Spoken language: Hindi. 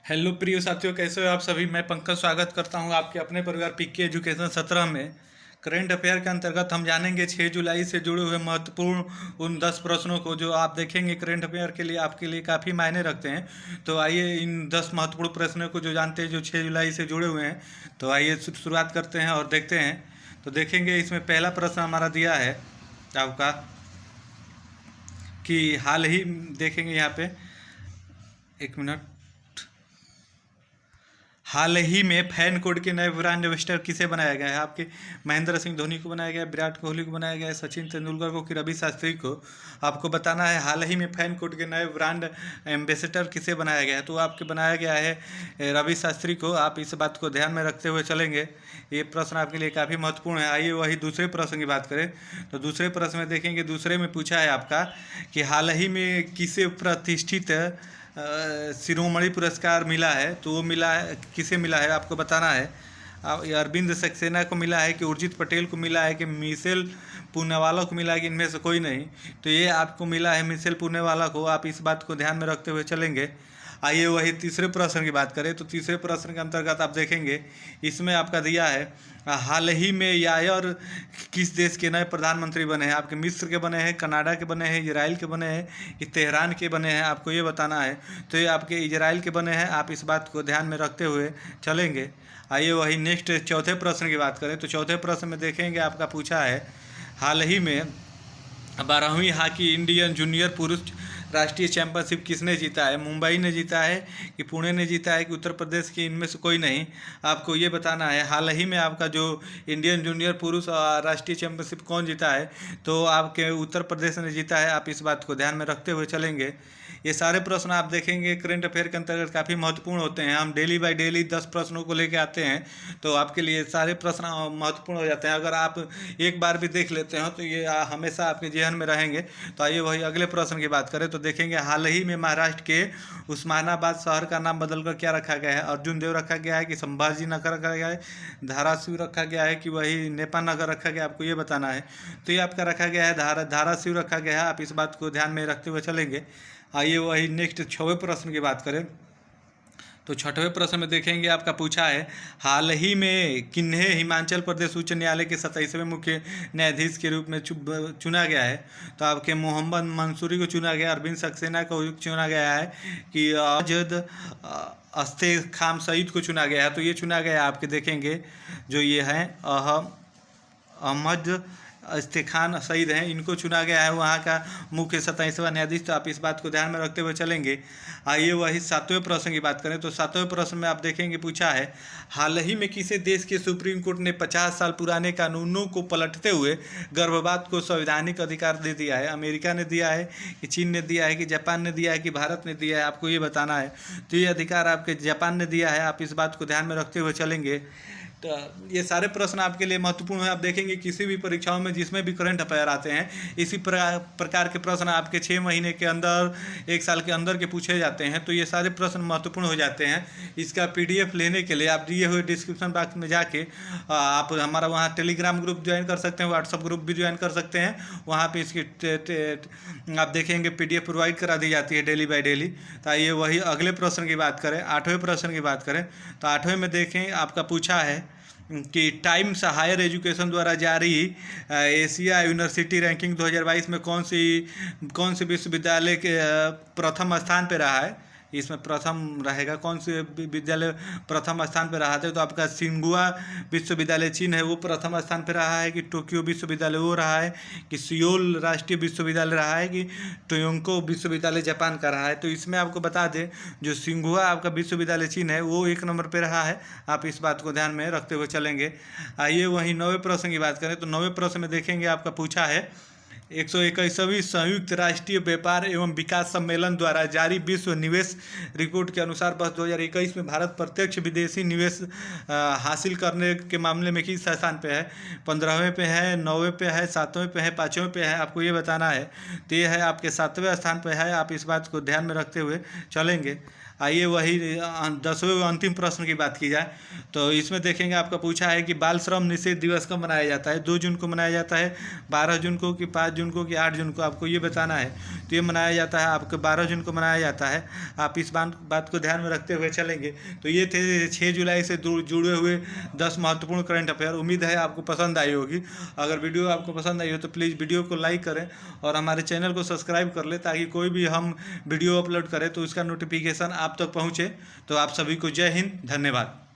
हेलो प्रिय साथियों, कैसे हो आप सभी। मैं पंकज स्वागत करता हूं आपके अपने परिवार पीके एजुकेशन 17 में। करेंट अफेयर के अंतर्गत हम जानेंगे 6 जुलाई से जुड़े हुए महत्वपूर्ण उन 10 प्रश्नों को जो आप देखेंगे करेंट अफेयर के लिए आपके लिए काफ़ी मायने रखते हैं। तो आइए इन 10 महत्वपूर्ण प्रश्नों को जो जानते हैं जो 6 जुलाई से जुड़े हुए हैं। तो आइए शुरुआत करते हैं और देखते हैं। तो देखेंगे इसमें पहला प्रश्न हमारा दिया है आपका कि हाल ही देखेंगे यहाँ पे, एक मिनट। हाल ही में फैन कोड के नए ब्रांड एम्बेसडर किसे बनाया गया है? आपके महेंद्र सिंह धोनी को बनाया गया है, विराट कोहली को बनाया गया है, सचिन तेंदुलकर को कि रवि शास्त्री को? आपको बताना है हाल ही में फैन कोड के नए ब्रांड एम्बेसडर किसे बनाया गया है। तो आपके बनाया गया है रवि शास्त्री को। आप इस बात को ध्यान में रखते हुए चलेंगे। ये प्रश्न आपके लिए काफ़ी महत्वपूर्ण है। आइए वही दूसरे प्रश्न की बात करें। तो दूसरे प्रश्न में देखेंगे, दूसरे में पूछा है आपका कि हाल ही में किसे प्रतिष्ठित शिरोमणि पुरस्कार मिला है। तो वो मिला है, किसे मिला है आपको बताना है। अरविंद सक्सेना को मिला है कि उर्जित पटेल को मिला है कि मिशेल पूनावाला को मिला है कि इनमें से कोई नहीं? तो ये आपको मिला है मिशेल पूनावाला को। आप इस बात को ध्यान में रखते हुए चलेंगे। आइए वही तीसरे प्रश्न की बात करें। तो तीसरे प्रश्न के अंतर्गत आप देखेंगे, इसमें आपका दिया है हाल ही में यायर किस देश के नए प्रधानमंत्री बने हैं। आपके मिस्र के बने हैं, कनाडा के बने हैं, इजराइल के बने हैं कि तेहरान के बने हैं, आपको ये बताना है। तो ये आपके इजराइल के बने हैं। आप इस बात को ध्यान में रखते हुए चलेंगे। आइए वही नेक्स्ट चौथे प्रश्न की बात करें। तो चौथे प्रश्न में देखेंगे, आपका पूछा है हाल ही में 12वीं हॉकी इंडियन जूनियर पुरुष राष्ट्रीय चैंपियनशिप किसने जीता है? मुंबई ने जीता है कि पुणे ने जीता है कि उत्तर प्रदेश की? इनमें से कोई नहीं। आपको ये बताना है हाल ही में आपका जो इंडियन जूनियर पुरुष राष्ट्रीय चैंपियनशिप कौन जीता है। तो आपके उत्तर प्रदेश ने जीता है। आप इस बात को ध्यान में रखते हुए चलेंगे। ये सारे प्रश्न आप देखेंगे करेंट अफेयर के अंतर्गत काफ़ी महत्वपूर्ण होते हैं। हम डेली बाय डेली 10 प्रश्नों को लेकर आते हैं, तो आपके लिए सारे प्रश्न महत्वपूर्ण हो जाते हैं। अगर आप एक बार भी देख लेते हो तो ये हमेशा आपके जेहन में रहेंगे। तो आइए वही अगले प्रश्न की बात करें। तो देखेंगे हाल ही में महाराष्ट्र के उस्मानाबाद शहर का नाम बदलकर क्या रखा गया है? अर्जुन देव रखा गया है कि संभाजी नगर रखा गया है, धाराशिव रखा गया है कि वही नेपाल नगर रखा गया? आपको ये बताना है। तो ये आपका रखा गया है धाराशिव रखा गया है। आप इस बात को ध्यान में रखते हुए चलेंगे। आइए वही नेक्स्ट छठवें प्रश्न की बात करें। तो छठवें प्रश्न में देखेंगे, आपका पूछा है हाल ही में किन्हें हिमाचल प्रदेश उच्च न्यायालय के 27वें मुख्य न्यायाधीश के रूप में चुना गया है? तो आपके मोहम्मद मंसूरी को चुना गया, अरविंद सक्सेना को चुना गया है कि अजद अस्ते खाम सईद को चुना गया है? तो ये चुना गया है आपके देखेंगे जो ये हैं अहमद इस्तेखान सईद हैं, इनको चुना गया है वहाँ का मुख्य 27वां न्यायाधीश। तो आप इस बात को ध्यान में रखते हुए चलेंगे। आइए वही सातवें प्रश्न की बात करें। तो सातवें प्रश्न में आप देखेंगे, पूछा है हाल ही में किसी देश के सुप्रीम कोर्ट ने 50 साल पुराने कानूनों को पलटते हुए गर्भपात को संवैधानिक अधिकार दे दिया है? अमेरिका ने दिया है कि चीन ने दिया है कि जापान ने दिया है कि भारत ने दिया है? आपको ये बताना है। तो ये अधिकार आपके जापान ने दिया है। आप इस बात को ध्यान में रखते हुए चलेंगे। तो ये सारे प्रश्न आपके लिए महत्वपूर्ण है। आप देखेंगे किसी भी परीक्षाओं में जिसमें भी करंट अफेयर आते हैं, इसी प्रकार के प्रश्न आपके 6 महीने के अंदर, 1 साल के अंदर के पूछे जाते हैं। तो ये सारे प्रश्न महत्वपूर्ण हो जाते हैं। इसका PDF लेने के लिए आप दिए हुए डिस्क्रिप्शन बॉक्स में जाके आप हमारा वहाँ टेलीग्राम ग्रुप ज्वाइन कर सकते हैं, व्हाट्सअप ग्रुप भी ज्वाइन कर सकते हैं। वहाँ पर इसकी आप देखेंगे PDF प्रोवाइड करा दी जाती है डेली बाय डेली। तो आइए वही अगले प्रश्न की बात करें, 8वें प्रश्न की बात करें। तो 8वें में देखें, आपका पूछा है कि टाइम्स हायर एजुकेशन द्वारा जारी एशिया यूनिवर्सिटी रैंकिंग 2022 में कौन सी विश्वविद्यालय के प्रथम स्थान पर रहा है? इसमें प्रथम रहेगा कौन से विद्यालय प्रथम स्थान पर रहा था? तो आपका सिंगुआ विश्वविद्यालय चीन है वो प्रथम स्थान पर रहा है कि टोक्यो विश्वविद्यालय वो रहा है कि सियोल राष्ट्रीय विश्वविद्यालय रहा है कि टोयोंको विश्वविद्यालय जापान का रहा है? तो इसमें आपको बता दें जो सिंगुआ आपका विश्वविद्यालय चीन है वो 1 नंबर पर रहा है। आप इस बात को ध्यान में रखते हुए चलेंगे। आइए वहीं 9वें प्रश्न की बात करें। तो 9वें प्रश्न में देखेंगे, आपका पूछा है 121वीं संयुक्त राष्ट्रीय व्यापार एवं विकास सम्मेलन द्वारा जारी विश्व निवेश रिपोर्ट के अनुसार वर्ष 2021 में भारत प्रत्यक्ष विदेशी निवेश हासिल करने के मामले में किस स्थान पे है? 15वें पे है, 9वें पे है, 7वें पे है, 5वें पे है? आपको ये बताना है। तो ये है आपके 7वें स्थान पे है। आप इस बात को ध्यान में रखते हुए चलेंगे। आइए वही 10वें अंतिम प्रश्न की बात की जाए तो इसमें देखेंगे आपका पूछा है कि बाल श्रम निषेध दिवस कब मनाया जाता है। 2 जून को मनाया जाता है, 12 जून को, कि 5 जून को, कि 8 जून को, आपको ये बताना है। तो ये मनाया जाता है आपके 12 जून को मनाया जाता है। आप इस बात को ध्यान में रखते हुए चलेंगे। तो ये थे 6 जुलाई से जुड़े हुए 10 महत्वपूर्ण करंट अफेयर। उम्मीद है आपको पसंद आई होगी। अगर वीडियो आपको पसंद आई हो तो प्लीज़ वीडियो को लाइक करें और हमारे चैनल को सब्सक्राइब कर लें, ताकि कोई भी हम वीडियो अपलोड करें तो उसका नोटिफिकेशन आप तक पहुँचे। तो आप सभी को जय हिंद, धन्यवाद।